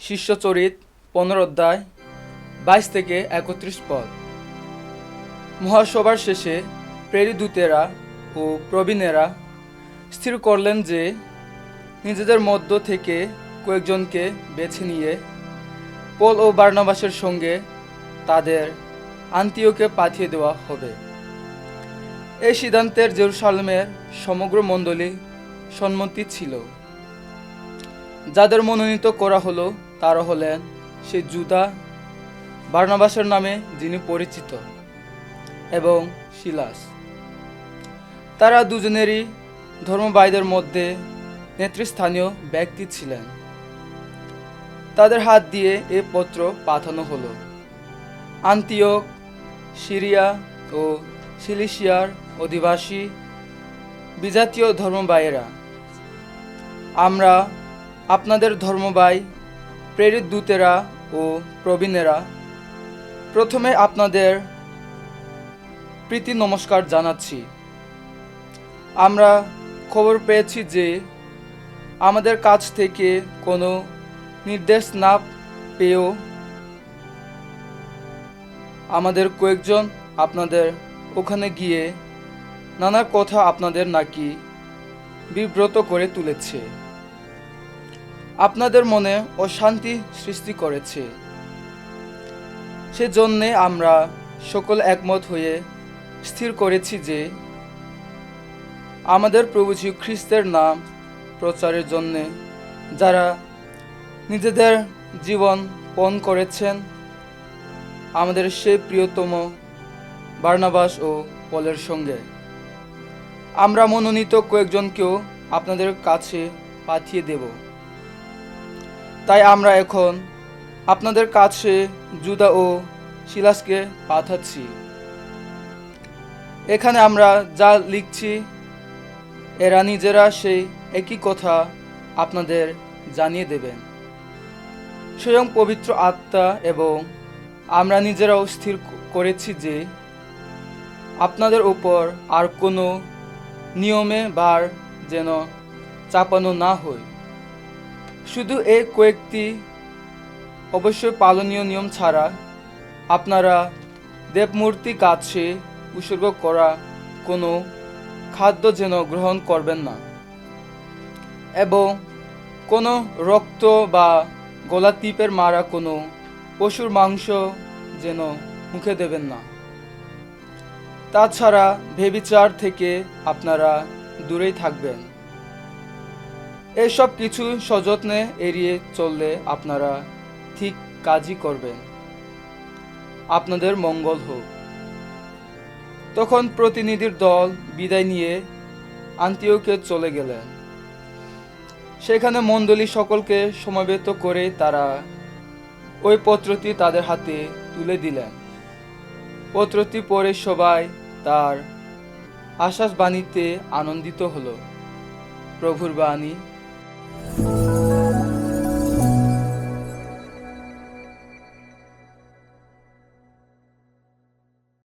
শিষ্যচরিত 15 অধ্যায় 22 থেকে 31 পদ। মহাসভার শেষে প্রেরিত দূতেরা ও প্রবীণেরা স্থির করলেন যে নিজেদের মধ্য থেকে কয়েকজনকে বেছে নিয়ে পল ও বার্নাবাসের সঙ্গে তাদের আন্তিওকে পাঠিয়ে দেওয়া হবে। এই সিদ্ধান্তের জেরুসালেমের সমগ্র মণ্ডলী সম্মতি ছিল। যাদের মনোনীত করা হলো তারা হলেন সেই জুদা, বার্নাবাসের নামে যিনি পরিচিত, এবং সিলাস। তারা দুজনেরই ধর্মভাইদের মধ্যে নেতৃস্থানীয় ব্যক্তি ছিলেন। তাদের হাত দিয়ে এ পত্র পাঠানো হলো। আন্তিওক, সিরিয়া ও সিলিশিয়ার অধিবাসী বিজাতীয় ধর্মভাইয়েরা, আমরা আপনাদের ধর্মভাই প্রেরিত দূতেরা ও প্রবীণেরা প্রথমে আপনাদের প্রীতি নমস্কার জানাচ্ছি। আমরা খবর পেয়েছি যে আমাদের কাছ থেকে কোনো নির্দেশ না পেয়েও আমাদের কয়েকজন আপনাদের ওখানে গিয়ে নানা কথা আপনাদের নাকি বিব্রত করে তুলেছে, আপনাদের মনে অশান্তি সৃষ্টি করেছে। সেজন্যে আমরা সকল একমত হয়ে স্থির করেছি যে আমাদের প্রভু যীশু খ্রিস্টের নাম প্রচারের জন্যে যারা নিজেদের জীবন পণ করেছেন, আমাদের সেই প্রিয়তম বার্নাবাস ও পলের সঙ্গে আমরা মনোনীত কয়েকজনকেও আপনাদের কাছে পাঠিয়ে দেব। তাই আমরা এখন আপনাদের কাছে জুদা ও সিলাসকে পাঠাচ্ছি। এখানে আমরা যা লিখছি এরা নিজেরা সেই একই কথা আপনাদের জানিয়ে দেবেন। স্বয়ং পবিত্র আত্মা এবং আমরা নিজেরাও স্থির করেছি যে আপনাদের উপর আর কোনো নিয়মে ভার যেন চাপানো না হয়। শুধু এই কয়েকটি অবশ্যই পালনীয় নিয়ম ছাড়া আপনারা দেবমূর্তি কাছে উৎসর্গ করা কোনো খাদ্য যেন গ্রহণ করবেন না, এবং কোনো রক্ত বা গলা টিপের মারা কোনো পশুর মাংস যেন মুখে দেবেন না। তাছাড়া ব্যভিচার থেকে আপনারা দূরেই থাকবেন। এসব কিছু সযত্নে এড়িয়ে চললে আপনারা ঠিক কাজই করবেন। আপনাদের মঙ্গল হোক। তখন প্রতিনিধির দল বিদায় নিয়ে আন্তিওকে চলে গেলেন। সেখানে মণ্ডলী সকলকে সমবেত করে তারা ওই পত্রটি তাদের হাতে তুলে দিলেন। পত্রটি পড়ে সবাই তার আশ্বাস বাণীতে আনন্দিত হলো। প্রভুর বাণী।